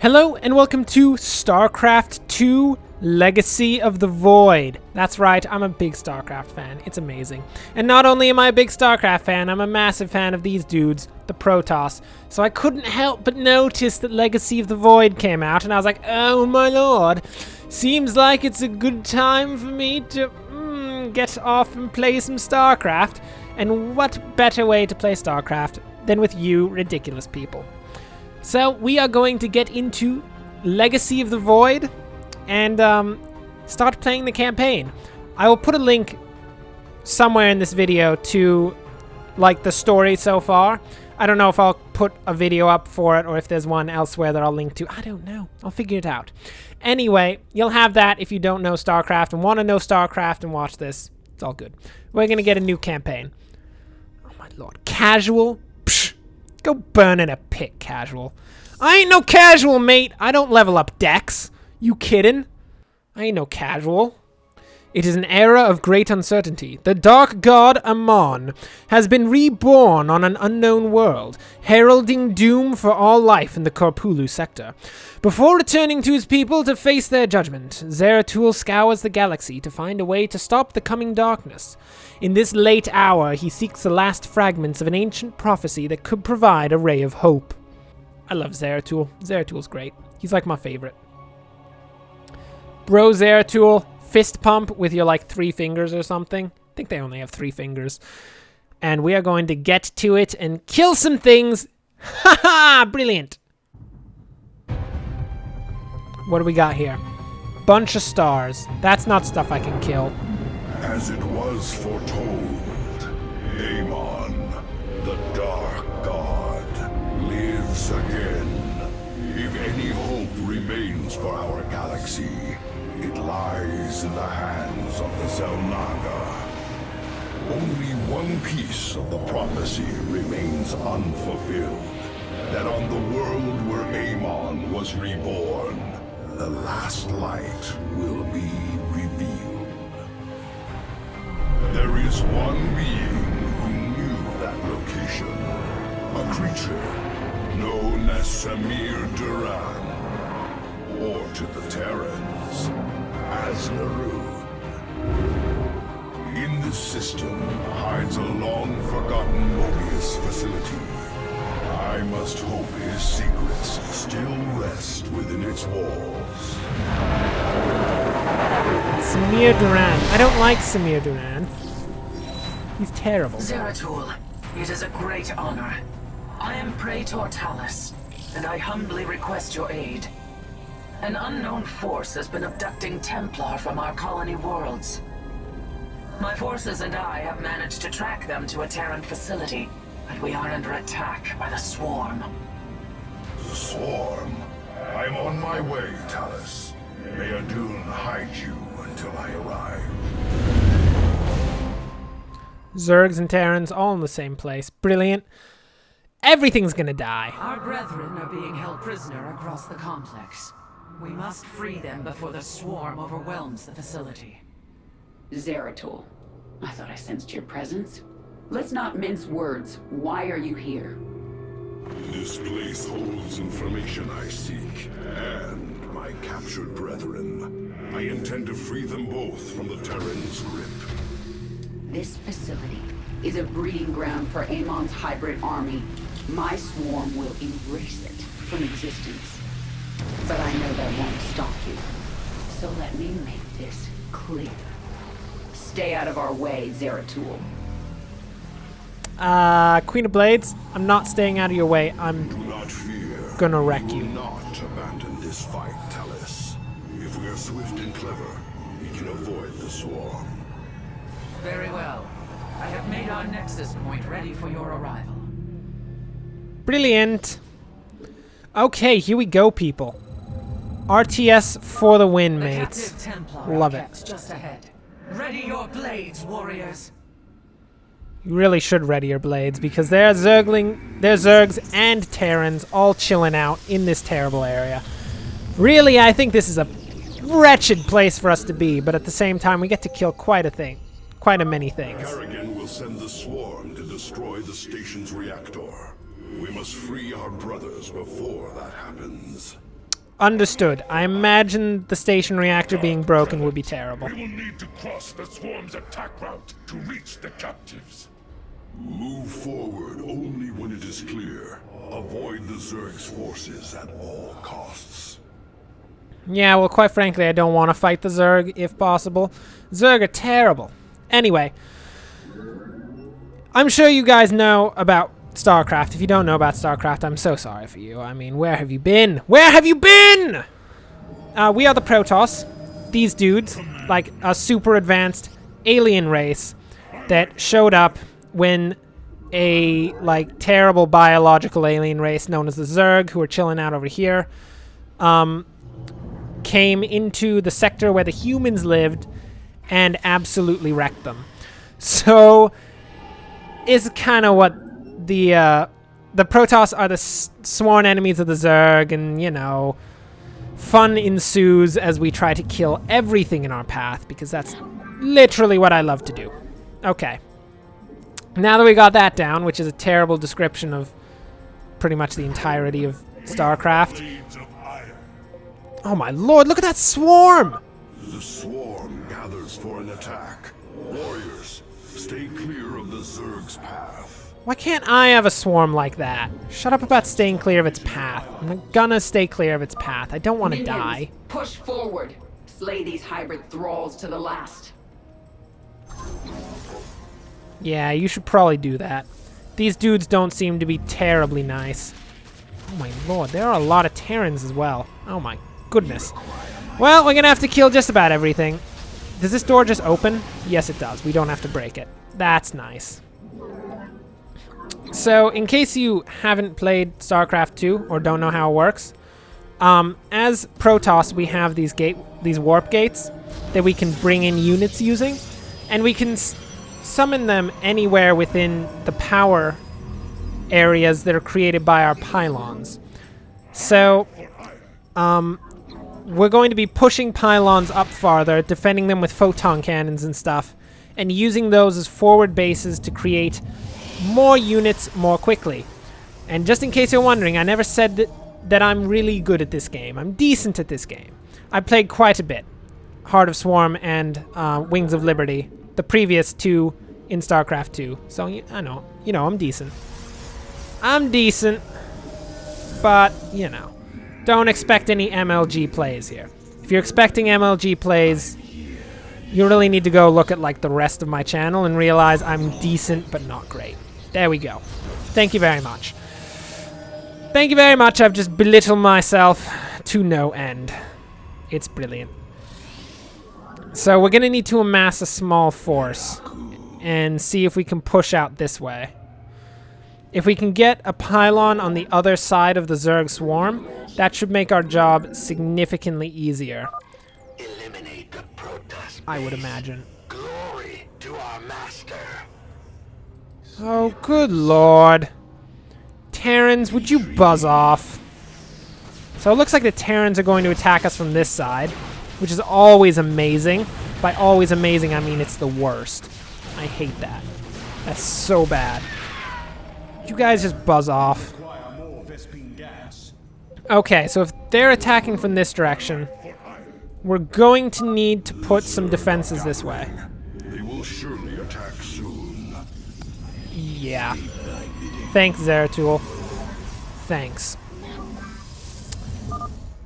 Hello and welcome to Starcraft 2 Legacy of the Void. That's right, I'm a big Starcraft fan. It's amazing. And not only am I a big Starcraft fan, I'm a massive fan of these dudes, the Protoss. So I couldn't help but notice that Legacy of the Void came out, and I was like, oh my lord, seems like it's a good time for me to get off and play some Starcraft. And what better way to play Starcraft than with you ridiculous people? So we are going to get into Legacy of the Void and start playing the campaign. I will put a link somewhere in this video to like the story so far. I don't know if I'll put a video up for it or if there's one elsewhere that I'll link to. I don't know. I'll figure it out. Anyway, you'll have that if you don't know StarCraft and want to know StarCraft and watch this. It's all good. We're going to get a new campaign. Oh my lord. Casual? Psh. Go burn in a pit, casual. I ain't no casual, mate. I don't level up decks. You kiddin'? I ain't no casual. It is an era of great uncertainty. The dark god Amon has been reborn on an unknown world, heralding doom for all life in the Korpulu sector. Before returning to his people to face their judgment, Zeratul scours the galaxy to find a way to stop the coming darkness. In this late hour, he seeks the last fragments of an ancient prophecy that could provide a ray of hope. I love Zeratul. Zeratul's great. He's like my favorite. Bro Zeratul, fist pump with your like 3 fingers or something. I think they only have 3 fingers. And we are going to get to it and kill some things. Haha, brilliant. What do we got here? Bunch of stars. That's not stuff I can kill. As it was foretold, Amon, the Dark God, lives again. If any hope remains for our galaxy, it lies in the hands of the Zelnaga. Only one piece of the prophecy remains unfulfilled. That on the world where Amon was reborn, the last light will be revealed. There is one being who knew that location. A creature known as Samir Duran, or to the Terrans, as Zeratul. In this system hides a long-forgotten Mobius facility. I must hope his secrets still rest within its walls. Samir Duran. I don't like Samir Duran. He's terrible. Zeratul, it is a great honor. I am Praetor Talus, and I humbly request your aid. An unknown force has been abducting Templar from our colony worlds. My forces and I have managed to track them to a Terran facility, but we are under attack by the Swarm. The Swarm? I'm on my way, Talus. May Adun hide you until I arrive. Zergs and Terrans all in the same place. Brilliant. Everything's gonna die. Our brethren are being held prisoner across the complex. We must free them before the Swarm overwhelms the facility. Zeratul, I thought I sensed your presence. Let's not mince words. Why are you here? This place holds information I seek, and my captured brethren. I intend to free them both from the Terran's grip. This facility is a breeding ground for Amon's hybrid army. My swarm will erase it from existence. But I know that won't stop you. So let me make this clear. Stay out of our way, Zeratul. Queen of Blades, I'm not staying out of your way. I'm Do not fear. gonna wreck you. Do not abandon this fight, Talus. If we are swift and clever, we can avoid the Swarm. Very well. I have made our nexus point ready for your arrival. Brilliant. Okay, here we go, people. RTS for the win, The mates. captive Templar Love are it. kept just ahead. Ready your blades, warriors. You really should ready your blades because there's Zergs and Terrans all chilling out in this terrible area. Really, I think this is a wretched place for us to be, but at the same time, we get to kill quite a many things. Kerrigan will send the Swarm to destroy the station's reactor. We must free our brothers before that happens. Understood. I imagine the station reactor being broken would be terrible. We will need to cross the swarm's attack route to reach the captives. Move forward only when it is clear. Avoid the Zerg's forces at all costs. Yeah, well, quite frankly, I don't want to fight the Zerg, if possible. Zerg are terrible. Anyway, I'm sure you guys know about Starcraft. If you don't know about Starcraft, I'm so sorry for you. I mean, where have you been? Where have you been? We are the Protoss. These dudes, like a super advanced alien race that showed up when a, like, terrible biological alien race known as the Zerg, who are chilling out over here, came into the sector where the humans lived and absolutely wrecked them. So, it's kind of what the Protoss are the sworn enemies of the Zerg, and, you know, fun ensues as we try to kill everything in our path, because that's literally what I love to do. Okay. Now that we got that down, which is a terrible description of pretty much the entirety of StarCraft. Oh my lord, look at that swarm! The swarm gathers for an attack. Warriors, stay clear of the Zerg's path. Why can't I have a swarm like that? Shut up about staying clear of its path. I'm gonna stay clear of its path. I don't want to Minions, die. push forward. Slay these hybrid thralls to the last. Yeah, you should probably do that. These dudes don't seem to be terribly nice. Oh my lord, there are a lot of Terrans as well. Oh my goodness. Well, we're gonna have to kill just about everything. Does this door just open? Yes, it does. We don't have to break it. That's nice. So, in case you haven't played StarCraft 2 or don't know how it works, as Protoss, we have these warp gates that we can bring in units using, and we can summon them anywhere within the power areas that are created by our pylons. So, we're going to be pushing pylons up farther, defending them with photon cannons and stuff, and using those as forward bases to create more units more quickly. And just in case you're wondering, I never said that I'm really good at this game. I'm decent at this game. I played quite a bit. Heart of Swarm and Wings of Liberty, the previous two in StarCraft 2. So, I know. You know, I'm decent. I'm decent. But, you know. Don't expect any MLG plays here. If you're expecting MLG plays, you really need to go look at, like, the rest of my channel and realize I'm decent but not great. There we go. Thank you very much. Thank you very much. I've just belittled myself to no end. It's brilliant. So we're going to need to amass a small force and see if we can push out this way. If we can get a pylon on the other side of the Zerg swarm, that should make our job significantly easier. Eliminate the Protoss, I would imagine. Glory to our master. Oh, good lord. Terrans, would you buzz off? So it looks like the Terrans are going to attack us from this side, which is always amazing. By always amazing, I mean it's the worst. I hate that. That's so bad. You guys just buzz off. Okay, so if they're attacking from this direction, we're going to need to put some defenses this way. They will surely attack soon. Yeah. Thanks, Zeratul. Thanks.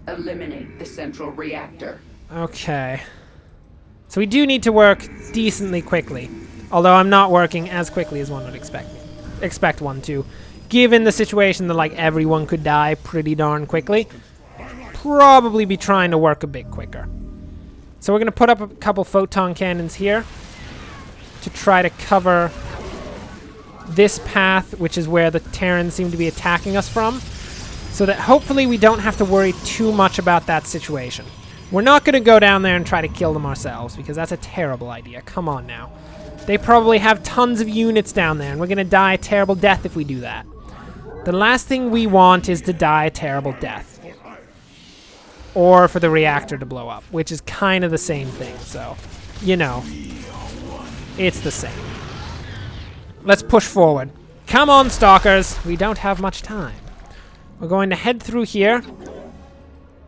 Eliminate the central reactor. Okay. So we do need to work decently quickly. Although I'm not working as quickly as one would expect one to. Given the situation that, like, everyone could die pretty darn quickly, probably be trying to work a bit quicker. So we're going to put up a couple photon cannons here to try to cover this path, which is where the Terrans seem to be attacking us from, so that hopefully we don't have to worry too much about that situation. We're not going to go down there and try to kill them ourselves, because that's a terrible idea. Come on now. They probably have tons of units down there, and we're going to die a terrible death if we do that. The last thing we want is to die a terrible death. Or for the reactor to blow up, which is kind of the same thing, so, you know, it's the same. Let's push forward. Come on, Stalkers! We don't have much time. We're going to head through here.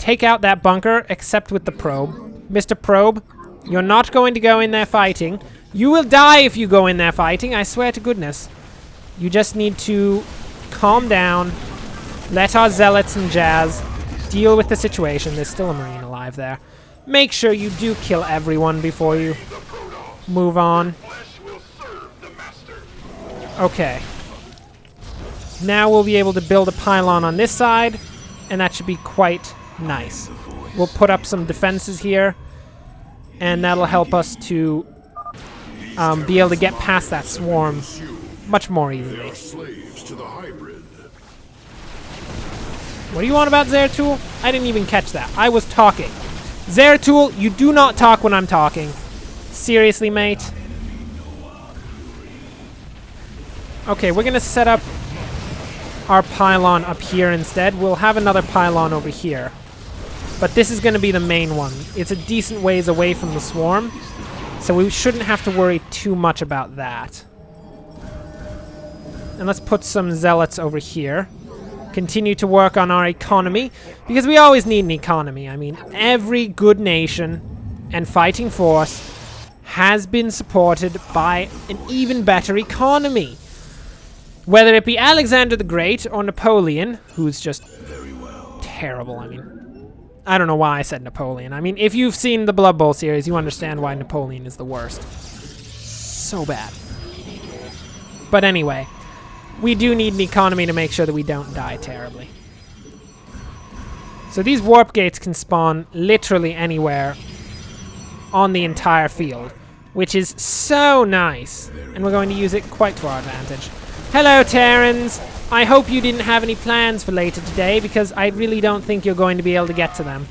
take out that bunker, except with the probe. Mr. Probe, you're not going to go in there fighting. You will die if you go in there fighting, I swear to goodness. You just need to calm down, let our zealots and jazz deal with the situation. There's still a Marine alive there. Make sure you do kill everyone before you move on. Okay. Now we'll be able to build a pylon on this side, and that should be quite nice. We'll put up some defenses here, and that'll help us to be able to get past that swarm much more easily. What do you want about Zeratul? I didn't even catch that. I was talking. Zeratul, you do not talk when I'm talking. Seriously, mate? Okay, we're gonna set up our pylon up here instead. We'll have another pylon over here. But this is gonna be the main one. It's a decent ways away from the swarm, so we shouldn't have to worry too much about that. And let's put some zealots over here. Continue to work on our economy, because we always need an economy. I mean, every good nation and fighting force has been supported by an even better economy. Whether it be Alexander the Great or Napoleon, who's just terrible. I mean, I don't know why I said Napoleon. I mean, if you've seen the Blood Bowl series, you understand why Napoleon is the worst. So bad. But anyway, we do need an economy to make sure that we don't die terribly. So these warp gates can spawn literally anywhere on the entire field, which is so nice. And we're going to use it quite to our advantage. Hello, Terrans. I hope you didn't have any plans for later today, because I really don't think you're going to be able to get to them.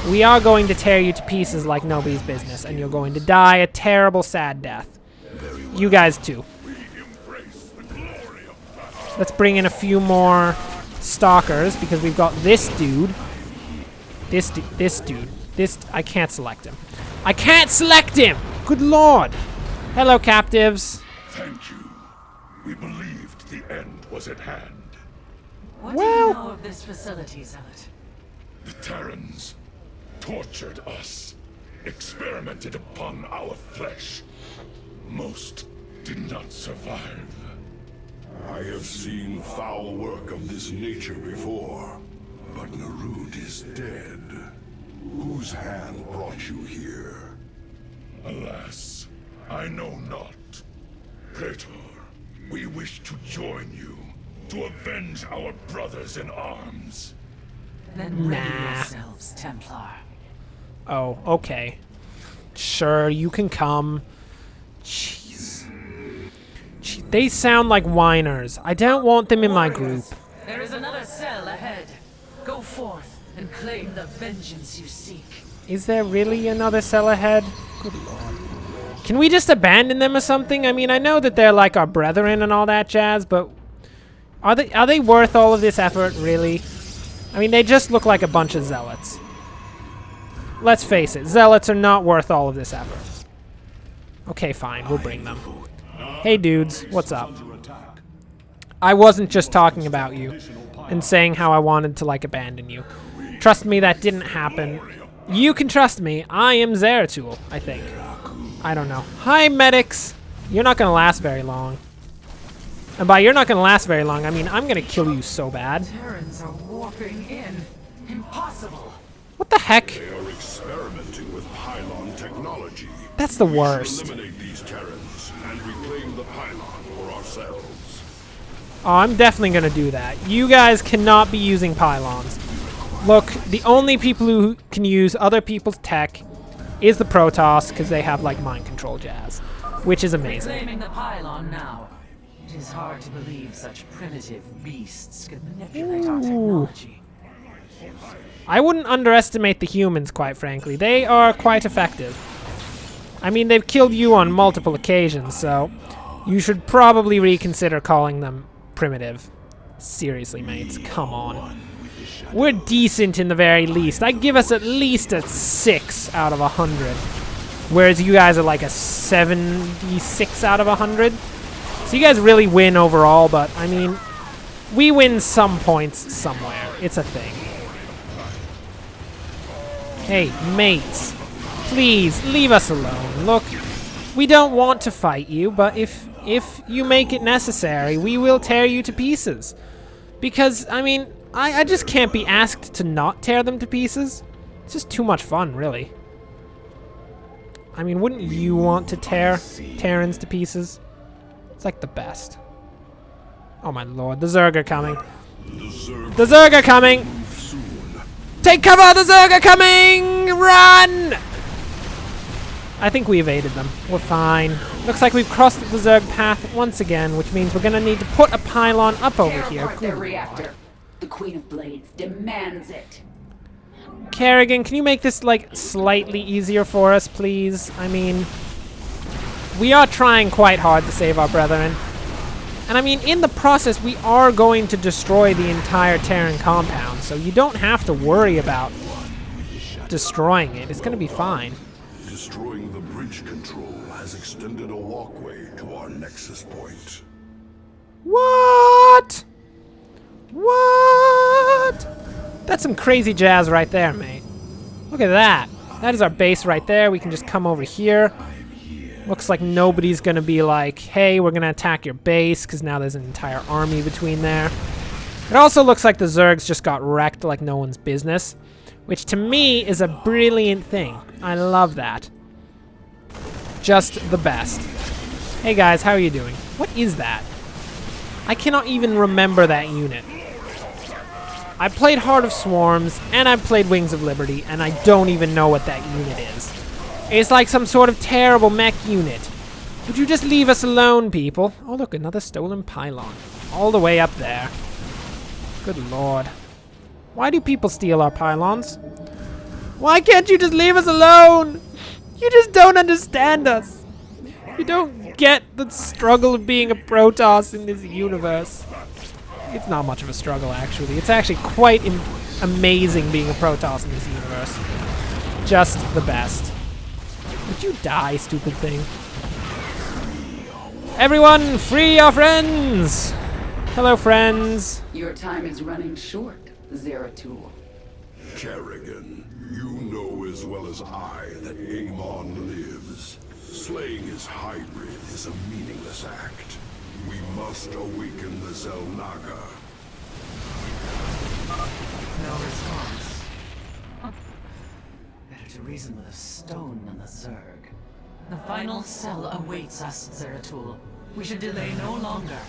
We are going to tear you to pieces like nobody's business, and you're going to die a terrible, sad death. You guys too. Let's bring in a few more stalkers, because we've got this dude. This dude. I can't select him. I can't select him! Good lord! Hello, captives. Thank you. We believed the end was at hand. What do you know of this facility, Zealot? The Terrans tortured us, experimented upon our flesh. Most did not survive. I have seen foul work of this nature before, but Narud is dead. Whose hand brought you here? Alas, I know not. Praetor, we wish to join you, to avenge our brothers in arms. Then ready yourselves, Templar. Oh, okay. Sure, you can come. Jeez. They sound like whiners. I don't want them in my group. There is another cell ahead. Go forth and claim the vengeance you seek. Is there really another cell ahead? Good lord. Can we just abandon them or something? I mean, I know that they're like our brethren and all that jazz, but are they worth all of this effort, really? I mean, they just look like a bunch of zealots. Let's face it, zealots are not worth all of this effort. Okay, fine, we'll bring them. Hey dudes, what's up? I wasn't just talking about you and saying how I wanted to, like, abandon you. Trust me, that didn't happen. You can trust me. I am Zeratul, I think. I don't know. Hi, medics! You're not gonna last very long. And by you're not gonna last very long, I mean I'm gonna kill you so bad. Terrans are warping in. Impossible. What the heck? They are experimenting with pylon technology. That's the worst. Eliminate these Terrans and reclaim the pylon for ourselves. Oh, I'm definitely gonna do that. You guys cannot be using pylons. Look, the only people who can use other people's tech is the Protoss, because they have, like, mind control jazz, which is amazing. Reclaiming the pylon now. It is hard to believe such primitive beasts could manipulate our technology. I wouldn't underestimate the humans, quite frankly. They are quite effective. I mean, they've killed you on multiple occasions, so you should probably reconsider calling them primitive. Seriously, mates, come on. We're decent in the very least. I'd give us at least a 6 out of 100. Whereas you guys are like a 76 out of 100. So you guys really win overall, but I mean, we win some points somewhere. It's a thing. Hey, mates. Please, leave us alone. Look, we don't want to fight you, but if you make it necessary, we will tear you to pieces. Because, I mean, I just can't be asked to not tear them to pieces. It's just too much fun, really. I mean, wouldn't you want to tear Terrans to pieces? It's like the best. Oh my lord, the Zerg are coming. The Zerg are coming! Take cover, the Zerg are coming! Run! I think we evaded them. We're fine. Looks like we've crossed the Zerg path once again, which means we're gonna need to put a pylon up over here. Their reactor. The Queen of Blades demands it. Kerrigan, can you make this, like, slightly easier for us, please? I mean, we are trying quite hard to save our brethren. And I mean, in the process, we are going to destroy the entire Terran compound, so you don't have to worry about destroying it. It's gonna be fine. Destroying the bridge control has extended a walkway to our nexus point. What? What? That's some crazy jazz right there, mate. Look at that. That is our base right there. We can just come over here. Looks like nobody's gonna be like, hey, we're gonna attack your base, because now there's an entire army between there. It also looks like the Zergs just got wrecked like no one's business, which to me is a brilliant thing. I love that. Just the best. Hey guys, how are you doing? What is that? I cannot even remember that unit. I played Heart of Swarms, and I played Wings of Liberty, and I don't even know what that unit is. It's like some sort of terrible mech unit. Would you just leave us alone, people? Oh look, another stolen pylon. All the way up there. Good lord. Why do people steal our pylons? Why can't you just leave us alone? You just don't understand us. You don't get the struggle of being a Protoss in this universe. It's not much of a struggle, actually. It's actually quite amazing being a Protoss in this universe. Just the best. Would you die, stupid thing? Everyone, free our friends! Hello, friends. Your time is running short, Zeratul. Kerrigan, you know as well as I that Amon lives. Slaying his hybrid is a meaningless act. We must awaken the Zelnaga. No response. Better to reason with a stone than the Zerg. The final cell awaits us, Zeratul. We should delay no longer.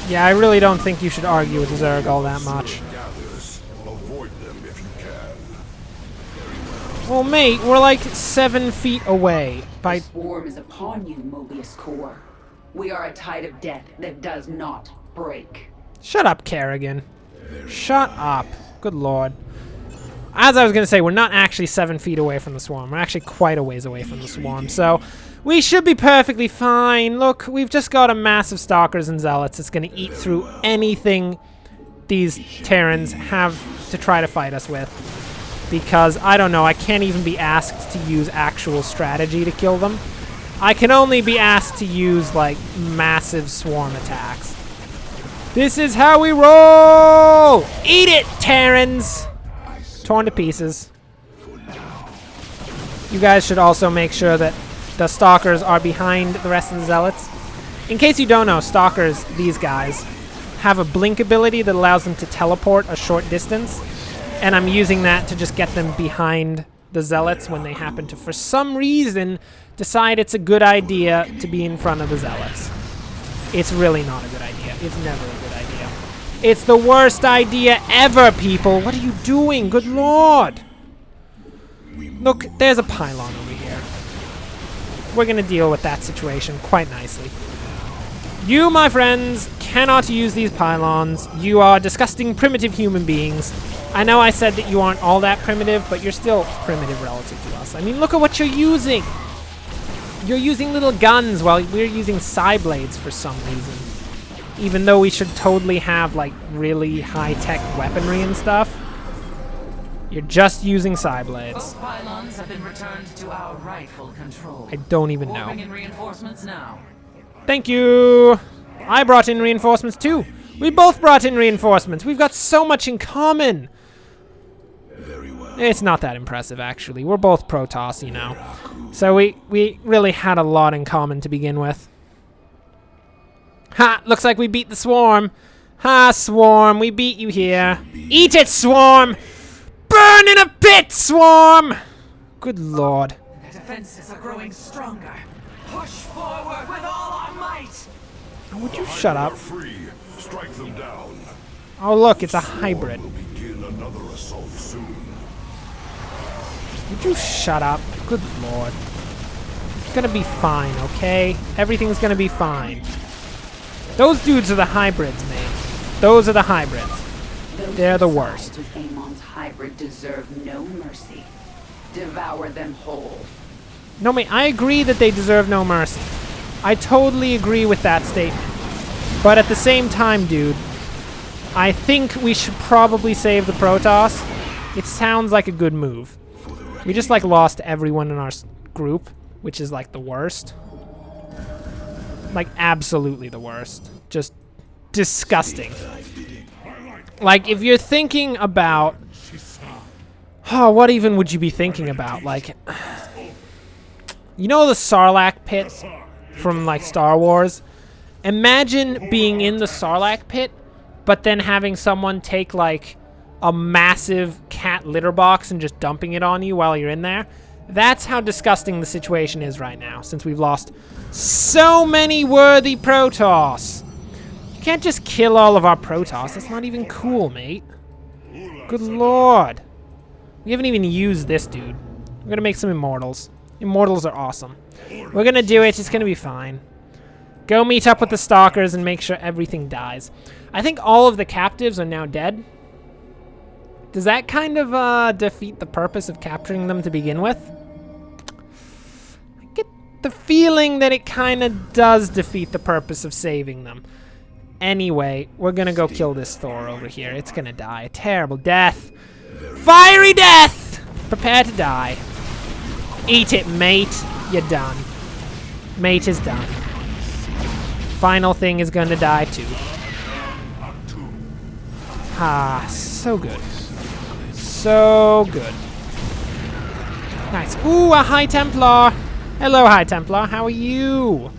Yeah, I really don't think you should argue with Zerg all that much. Gathers, avoid them if you can. Well, mate, we're like 7 feet away. The swarm is upon you, Mobius Core. We are a tide of death that does not break. Shut up, Kerrigan. Shut up. Good lord. As I was going to say, we're not actually 7 feet away from the swarm. We're actually quite a ways away from the swarm, so we should be perfectly fine. Look, we've just got a mass of Stalkers and Zealots that's going to eat through anything these Terrans have to try to fight us with. Because, I don't know, I can't even be asked to use actual strategy to kill them. I can only be asked to use, like, massive swarm attacks. This is how we roll! Eat it, Terrans! Torn to pieces. You guys should also make sure that the Stalkers are behind the rest of the Zealots. In case you don't know, Stalkers, these guys, have a blink ability that allows them to teleport a short distance. And I'm using that to just get them behind the Zealots when they happen to, for some reason, decide it's a good idea to be in front of the Zealots. It's really not a good idea. It's never a good idea. It's the worst idea ever, people. What are you doing? Good lord. Look, there's a pylon over here. We're going to deal with that situation quite nicely. You, my friends, cannot use these pylons. You are disgusting, primitive human beings. I know I said that you aren't all that primitive, but you're still primitive relative to us. I mean, look at what you're using. You're using little guns while we're using psi blades for some reason. Even though we should totally have, like, really high-tech weaponry and stuff. You're just using psi blades. Both pylons have been returned to our rightful control. I don't even know. Warping in reinforcements now. Thank you! I brought in reinforcements too. We both brought in reinforcements. We've got so much in common. Very well. It's not that impressive, actually. We're both Protoss, you know. So we really had a lot in common to begin with. Ha! Looks like we beat the Swarm. Ha, Swarm, we beat you here. Eat it, Swarm! Burn in a pit, Swarm! Good lord. The defenses are growing stronger. Push forward with all our might! Would you shut up? Free. Strike them down. Oh look, it's a hybrid. We'll begin another assault soon. Would you shut up? Good lord. It's gonna be fine, okay? Everything's gonna be fine. Those dudes are the hybrids, mate. Those are the hybrids. They're the worst. With Amon's hybrid deserve no mercy. Devour them whole. No, mate, I agree that they deserve no mercy. I totally agree with that statement. But at the same time, dude, I think we should probably save the Protoss. It sounds like a good move. We just, like, lost everyone in our group, which is, like, the worst. Like, absolutely the worst. Just disgusting. Like, if you're thinking about... Oh, what even would you be thinking about? Like... You know the Sarlacc pit from, like, Star Wars? Imagine being in the Sarlacc pit, but then having someone take, like, a massive cat litter box and just dumping it on you while you're in there. That's how disgusting the situation is right now, since we've lost so many worthy Protoss. You can't just kill all of our Protoss. That's not even cool, mate. Good lord. We haven't even used this dude. We're gonna make some Immortals. Immortals are awesome. We're gonna do it. It's gonna be fine. Go meet up with the Stalkers and make sure everything dies. I think all of the captives are now dead. Does that kind of defeat the purpose of capturing them to begin with? I get the feeling that it kind of does defeat the purpose of saving them. Anyway, we're gonna go kill this Thor over here. It's gonna die. A terrible death. Fiery death! Prepare to die. Eat it, mate. You're done. Mate is done. Final thing is gonna die too. Ah, so good. So good. Nice. Ooh, a High Templar. Hello, High Templar. How are you?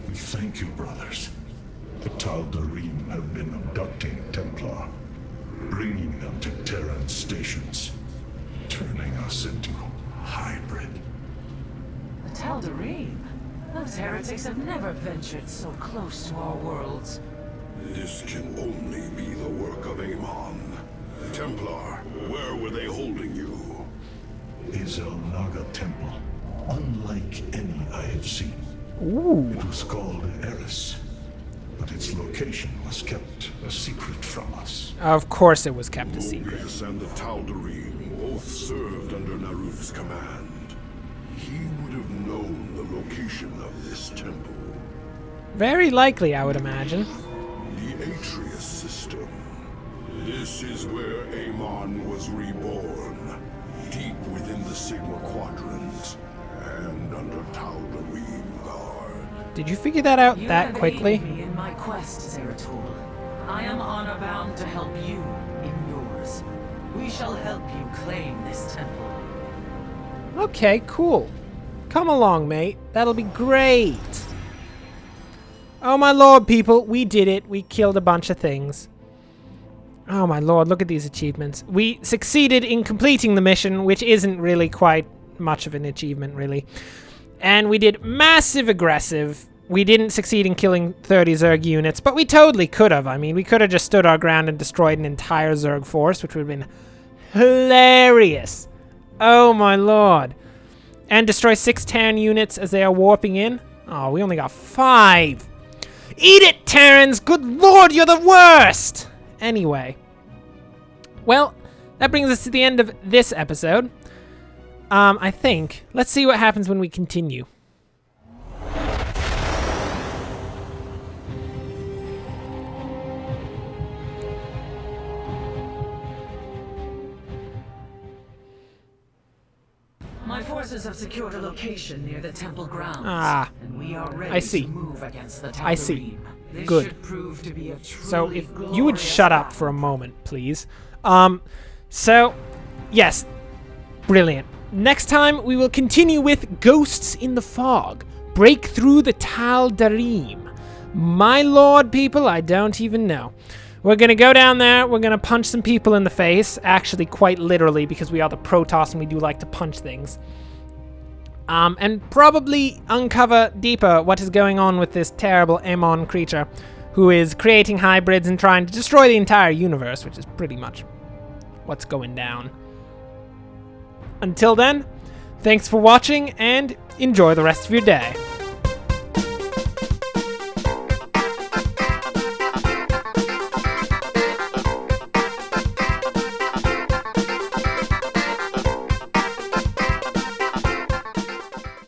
We thank you, brothers. The Tal'Darim have been abducting Templar, bringing them to Terran stations, turning us into hybrid. The Tal'Darim? Those heretics have never ventured so close to our worlds. This can only be the work of Amon. Templar, where were they holding you? Izel Naga Temple, unlike any I have seen. Ooh. It was called Eris, but its location was kept a secret from us. Of course it was kept a secret. Mobius and the Tal'Darim both served under Naruk's command. He would have known the location of this temple. Very likely, I would imagine. The Atreus system. This is where Amon was reborn, deep within the Sigma Quadrant, and under Tal'Darim guard. Did you figure that out You that have quickly? aided me in my quest, Zeratul. I am honor bound to help you in yours. We shall help you claim this temple. Okay, cool. Come along, mate. That'll be great. Oh my lord, people. We did it. We killed a bunch of things. Oh my lord, look at these achievements. We succeeded in completing the mission, which isn't really quite much of an achievement, really. And we did massive aggressive. We didn't succeed in killing 30 Zerg units, but we totally could have. I mean, we could have just stood our ground and destroyed an entire Zerg force, which would have been hilarious. Oh my lord. And destroy 6 Terran units as they are warping in. Oh, we only got 5. Eat it, Terrans! Good lord, you're the worst! Anyway. Well, that brings us to the end of this episode. I think. Let's see what happens when we continue. My forces have secured a location near the temple grounds. Ah, and we are ready I see. to move against the Tal'Darim. I see. This Good. should prove to be a So truly if you would shut up for a moment, please. So yes, brilliant. Next time, we will continue with Ghosts in the Fog. Break through the Tal Darim. My lord, people, I don't even know. We're gonna go down there, we're gonna punch some people in the face. Actually, quite literally, because we are the Protoss and we do like to punch things. And probably uncover deeper what is going on with this terrible Amon creature who is creating hybrids and trying to destroy the entire universe, which is pretty much what's going down. Until then, thanks for watching and enjoy the rest of your day.